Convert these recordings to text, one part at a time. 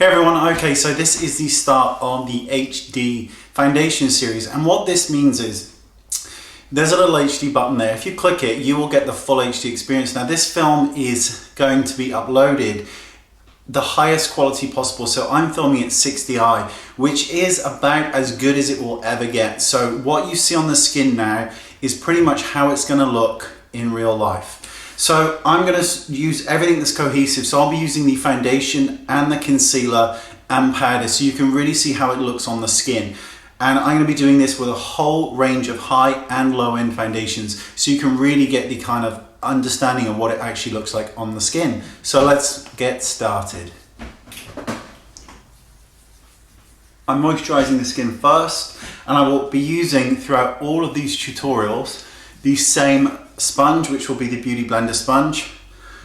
Hey everyone, okay, so this is the start of the HD foundation series, and what this means is there's a little HD button there. If you click it, you will get the full HD experience. Now this film is going to be uploaded the highest quality possible, so I'm filming at 60i, which is about as good as it will ever get. So what you see on the skin now is pretty much how it's going to look in real life. So I'm going to use everything that's cohesive. So I'll be using the foundation and the concealer and powder so you can really see how it looks on the skin. And I'm going to be doing this with a whole range of high and low end foundations so you can really get the kind of understanding of what it actually looks like on the skin. So let's get started. I'm moisturizing the skin first, and I will be using throughout all of these tutorials the same sponge, which will be the Beauty Blender sponge,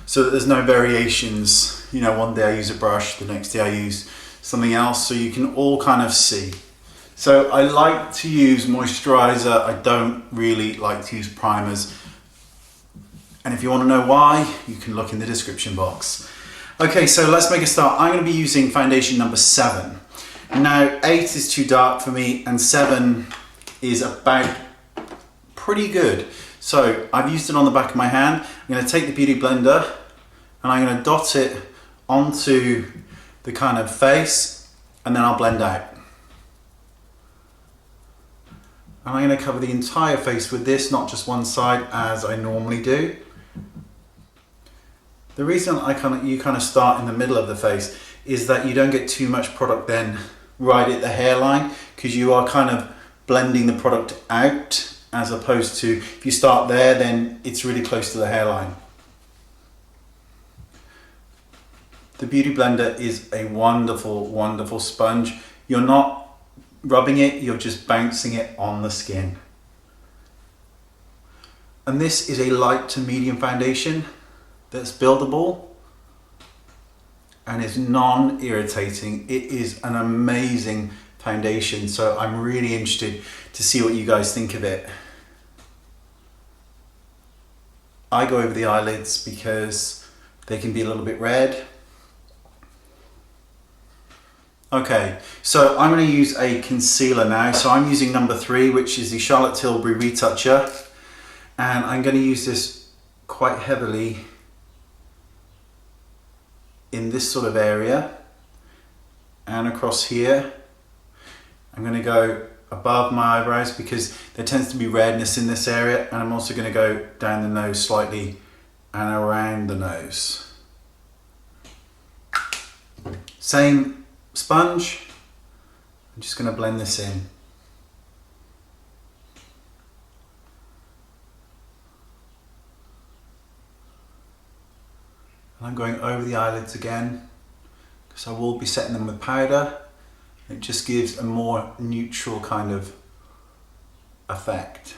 so that there's no variations. You know, one day I use a brush, the next day I use something else, so you can all kind of see. So I like to use moisturizer. I don't really like to use primers. And if you want to know why, you can look in the description box. Okay, so let's make a start. I'm going to be using foundation number 7. Now 8 is too dark for me and 7 is about pretty good. So I've used it on the back of my hand. I'm going to take the Beauty Blender and I'm going to dot it onto the kind of face, and then I'll blend out. And I'm going to cover the entire face with this, not just one side as I normally do. The reason you kind of start in the middle of the face is that you don't get too much product then right at the hairline, because you are kind of blending the product out, as opposed to if you start there, then it's really close to the hairline. The Beauty Blender is a wonderful, wonderful sponge. You're not rubbing it, you're just bouncing it on the skin. And this is a light to medium foundation that's buildable and is non-irritating. It is an amazing foundation, so I'm really interested to see what you guys think of it. I go over the eyelids because they can be a little bit red. Okay, so I'm going to use a concealer now. So I'm using number 3, which is the Charlotte Tilbury Retoucher, and I'm going to use this quite heavily in this sort of area and across here. I'm going to go above my eyebrows because there tends to be redness in this area, and I'm also going to go down the nose slightly and around the nose. Same sponge. I'm just going to blend this in. And I'm going over the eyelids again because I will be setting them with powder. It just gives a more neutral kind of effect.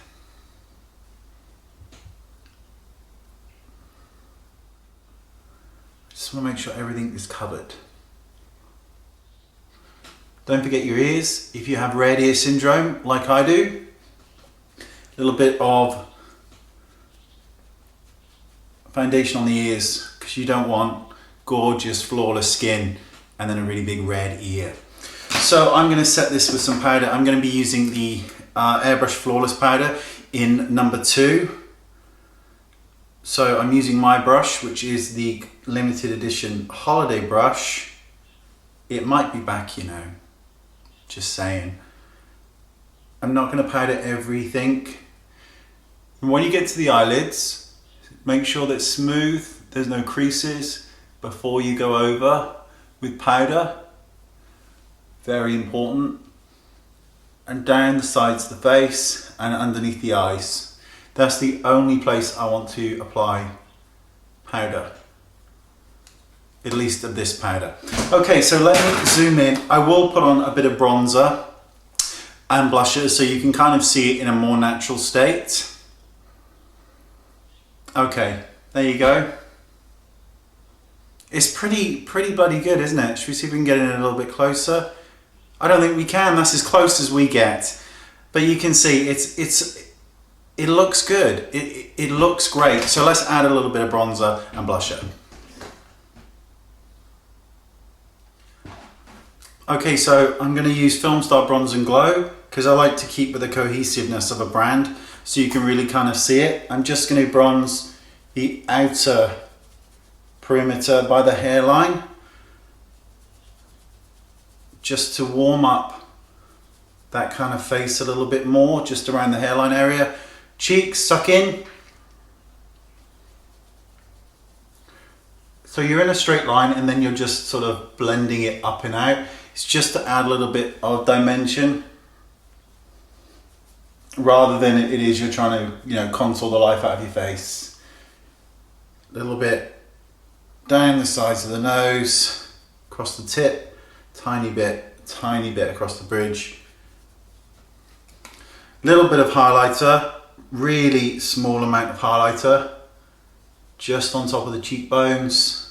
I just want to make sure everything is covered. Don't forget your ears. If you have red ear syndrome like I do, a little bit of foundation on the ears, because you don't want gorgeous flawless skin and then a really big red ear. So I'm going to set this with some powder. I'm going to be using the Airbrush Flawless powder in number 2. So I'm using my brush, which is the limited edition holiday brush. It might be back, you know, just saying. I'm not going to powder everything. And when you get to the eyelids, make sure that it's smooth, there's no creases before you go over with powder. Very important. And down the sides of the face and underneath the eyes. That's the only place I want to apply powder, at least of this powder. Okay, so let me zoom in. I will put on a bit of bronzer and blusher so you can kind of see it in a more natural state. Okay, there you go. It's pretty bloody good, isn't it? Should we see if we can get in a little bit closer? I don't think we can. That's as close as we get. But you can see it looks good. It looks great. So let's add a little bit of bronzer and blusher. Okay, so I'm going to use Film Star Bronze and Glow because I like to keep with the cohesiveness of a brand so you can really kind of see it. I'm just going to bronze the outer perimeter by the hairline just to warm up that kind of face a little bit more, just around the hairline area. Cheeks, suck in. So you're in a straight line and then you're just sort of blending it up and out. It's just to add a little bit of dimension rather than it is you're trying to, you know, contour the life out of your face. A little bit down the sides of the nose, across the tip, tiny bit across the bridge. Little bit of highlighter, really small amount of highlighter, just on top of the cheekbones.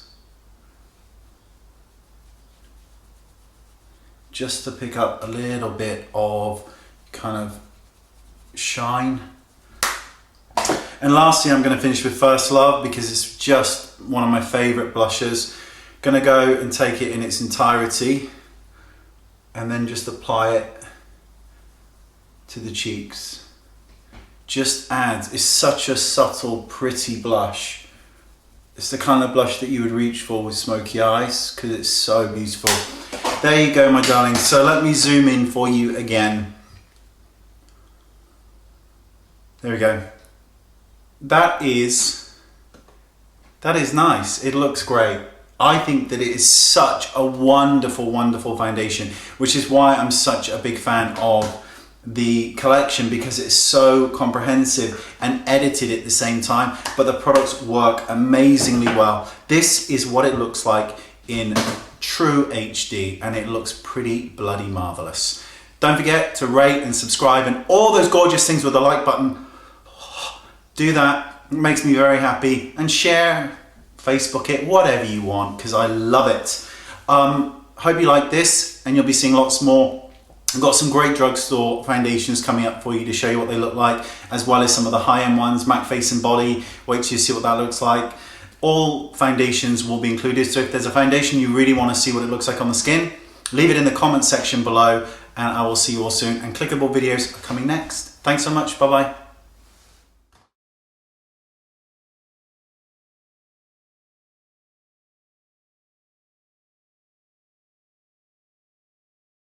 Just to pick up a little bit of kind of shine. And lastly, I'm going to finish with First Love because it's just one of my favorite blushes. Going to go and take it in its entirety and then just apply it to the cheeks. Just adds, it's such a subtle, pretty blush. It's the kind of blush that you would reach for with smoky eyes because it's so beautiful. There you go, my darling. So let me zoom in for you again. There we go. That is nice. It looks great. I think that it is such a wonderful, wonderful foundation, which is why I'm such a big fan of the collection because it's so comprehensive and edited at the same time, but the products work amazingly well. This is what it looks like in true HD and it looks pretty bloody marvelous. Don't forget to rate and subscribe and all those gorgeous things with the like button. Do that, it makes me very happy, and share, Facebook it, whatever you want because I love it. Hope you like this and you'll be seeing lots more. I've got some great drugstore foundations coming up for you to show you what they look like, as well as some of the high-end ones, MAC Face and Body. Wait till you see what that looks like. All foundations will be included, so if there's a foundation you really want to see what it looks like on the skin, leave it in the comment section below and I will see you all soon, and clickable videos are coming next. Thanks so much, bye bye.